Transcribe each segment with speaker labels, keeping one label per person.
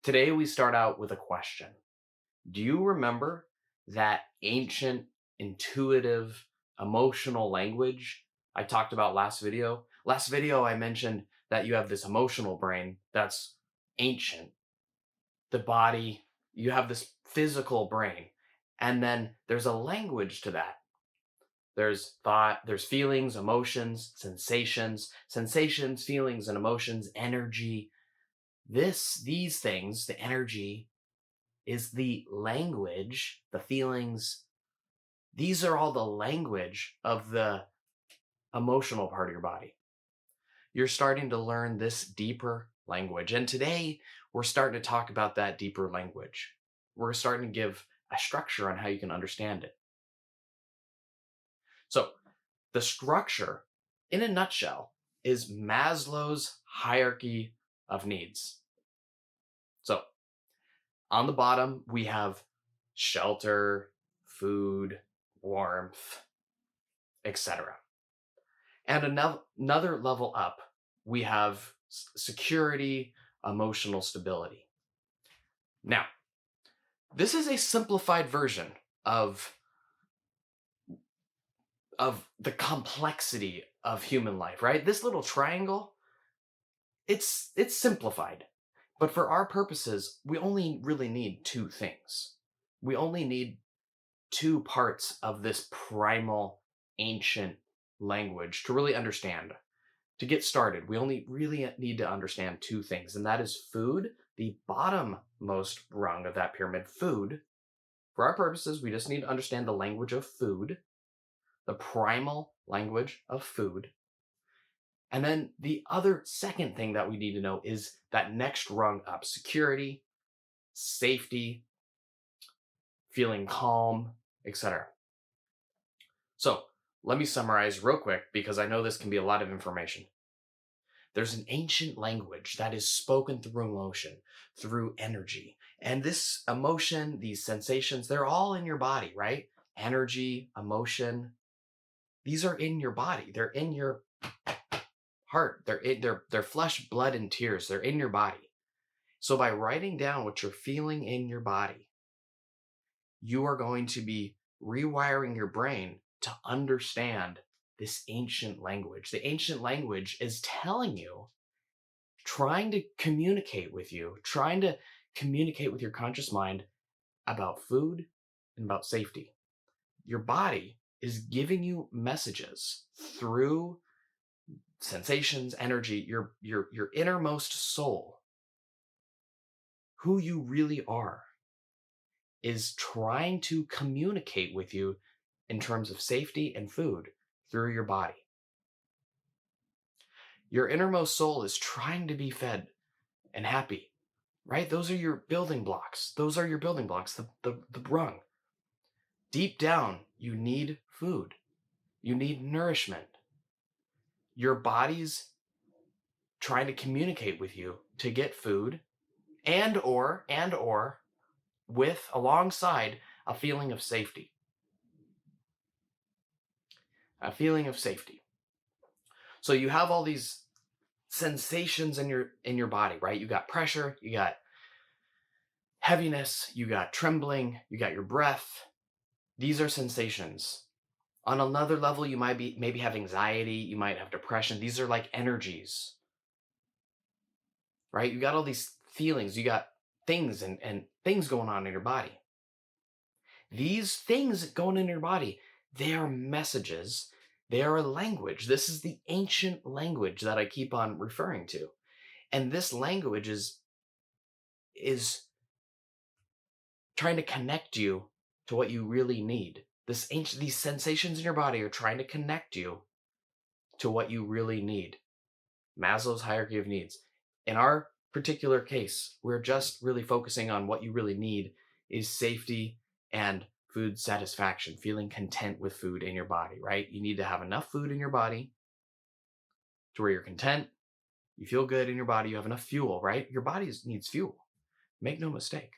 Speaker 1: Today, we start out with a question. Do you remember that ancient, intuitive, emotional language I talked about last video? Last video, I mentioned that you have this emotional brain that's ancient. The body, you have this physical brain. And then there's a language to that. There's thought, there's feelings, emotions, sensations, feelings, and emotions, energy. These things, the energy, is the language, the feelings. These are all the language of the emotional part of your body. You're starting to learn this deeper language. And today, we're starting to talk about that deeper language. We're starting to give a structure on how you can understand it. So, the structure, in a nutshell, is Maslow's hierarchy of needs. So, on the bottom, we have shelter, food, warmth, etc. And another level up, we have security, emotional stability. Now, this is a simplified version of the complexity of human life, right? This little triangle, it's simplified. But for our purposes, we only really need two things. We only need two parts of this primal ancient language to really understand. To get started, we only really need to understand two things, and that is food, the bottommost rung of that pyramid, food. For our purposes, we just need to understand the language of food, the primal language of food. And then the other second thing that we need to know is that next rung up, security, safety, feeling calm, etc. So let me summarize real quick because I know this can be a lot of information. There's an ancient language that is spoken through emotion, through energy. And this emotion, these sensations, they're all in your body, right? Energy, emotion, these are in your body. They're in your heart. They're flesh, blood, and tears. They're in your body. So by writing down what you're feeling in your body, you are going to be rewiring your brain to understand this ancient language. The ancient language is telling you, trying to communicate with you, trying to communicate with your conscious mind about food and about safety. Your body is giving you messages through sensations, energy, your innermost soul. Who you really are is trying to communicate with you in terms of safety and food through your body. Your innermost soul is trying to be fed and happy, right? Those are your building blocks. The rung. Deep down, you need food. You need nourishment. Your body's trying to communicate with you to get food and or with alongside a feeling of safety. A feeling of safety. So you have all these sensations in your body, right? You got pressure, you got heaviness, you got trembling, you got your breath. These are sensations. On another level, you might maybe have anxiety, you might have depression. These are like energies, right? You got all these feelings, you got things and things going on in your body. These things going in your body, they are messages. They are a language. This is the ancient language that I keep on referring to. And this language is trying to connect you to what you really need. These sensations in your body are trying to connect you to what you really need. Maslow's hierarchy of needs. In our particular case, we're just really focusing on what you really need is safety and food satisfaction, feeling content with food in your body, right? You need to have enough food in your body to where you're content, you feel good in your body, you have enough fuel, right? Your body needs fuel. Make no mistake.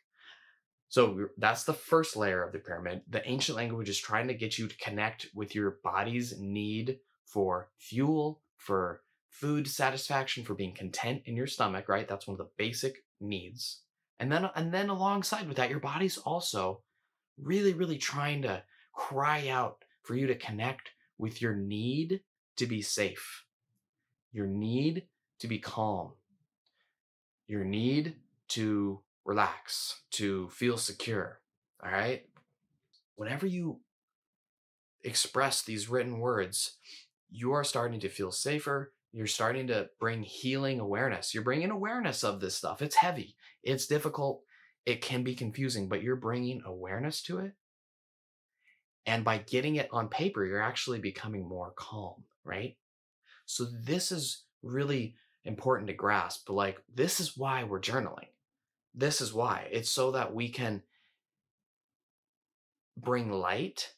Speaker 1: So that's the first layer of the pyramid. The ancient language is trying to get you to connect with your body's need for fuel, for food satisfaction, for being content in your stomach, right? That's one of the basic needs. And then alongside with that, your body's also really, really trying to cry out for you to connect with your need to be safe, your need to be calm, your need to relax, to feel secure. All right. Whenever you express these written words, you are starting to feel safer. You're starting to bring healing awareness. You're bringing awareness of this stuff. It's heavy, it's difficult, it can be confusing, but you're bringing awareness to it. And by getting it on paper, you're actually becoming more calm, right? So, this is really important to grasp. Like, this is why we're journaling. This is why it's so that we can bring light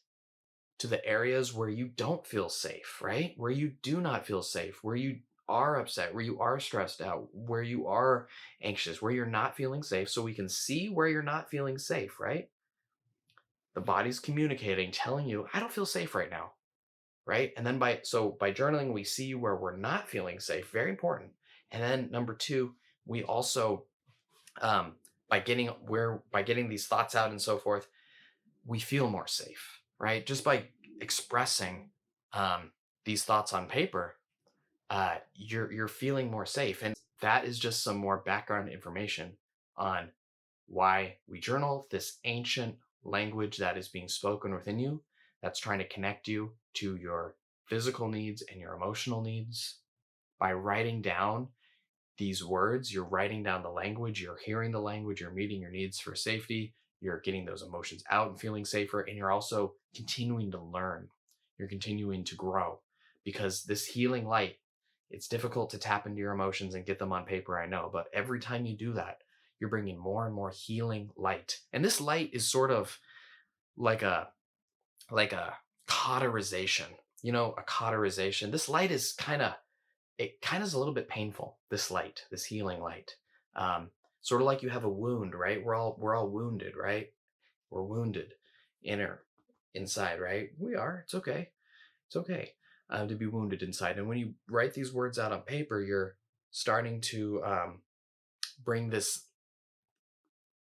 Speaker 1: to the areas where you don't feel safe, right? Where you do not feel safe, where you are upset, where you are stressed out, where you are anxious, where you're not feeling safe. So we can see where you're not feeling safe, right? The body's communicating, telling you, I don't feel safe right now, right? And then by journaling, we see where we're not feeling safe, very important. And then number two, we also um, by getting these thoughts out and so forth, we feel more safe, right? Just by expressing um, these thoughts on paper, you're feeling more safe, and that is just some more background information on why we journal. This ancient language that is being spoken within you, that's trying to connect you to your physical needs and your emotional needs. By writing down these words, you're writing down the language, you're hearing the language, you're meeting your needs for safety, you're getting those emotions out and feeling safer, and you're also continuing to learn. You're continuing to grow because this healing light, it's difficult to tap into your emotions and get them on paper, I know, but every time you do that, you're bringing more and more healing light. And this light is sort of like a cauterization. A cauterization. This light is kind of is a little bit painful, this light, this healing light. Sort of like you have a wound, right? We're all wounded, right? We're wounded inner inside, right? We are. It's okay. It's okay to be wounded inside. And when you write these words out on paper, you're starting to bring this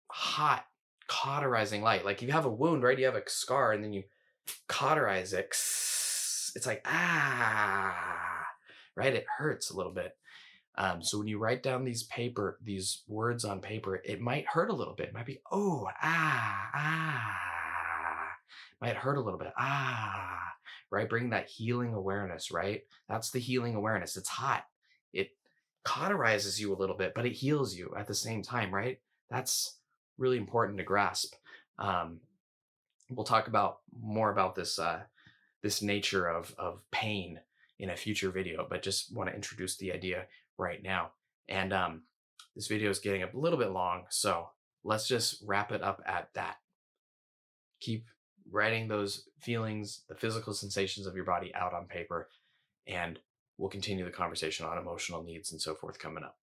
Speaker 1: hot cauterizing light. Like you have a wound, right? You have a scar, and then you cauterize it. It's like right? It hurts a little bit. So when you write down these words on paper, it might hurt a little bit. It might be, oh, might hurt a little bit. Right? Bring that healing awareness, right? That's the healing awareness. It's hot. It cauterizes you a little bit, but it heals you at the same time, right? That's really important to grasp. Um, we'll talk about more about this nature of pain in a future video, but just want to introduce the idea right now. And this video is getting a little bit long, so let's just wrap it up at that. Keep writing those feelings, the physical sensations of your body out on paper, and we'll continue the conversation on emotional needs and so forth coming up.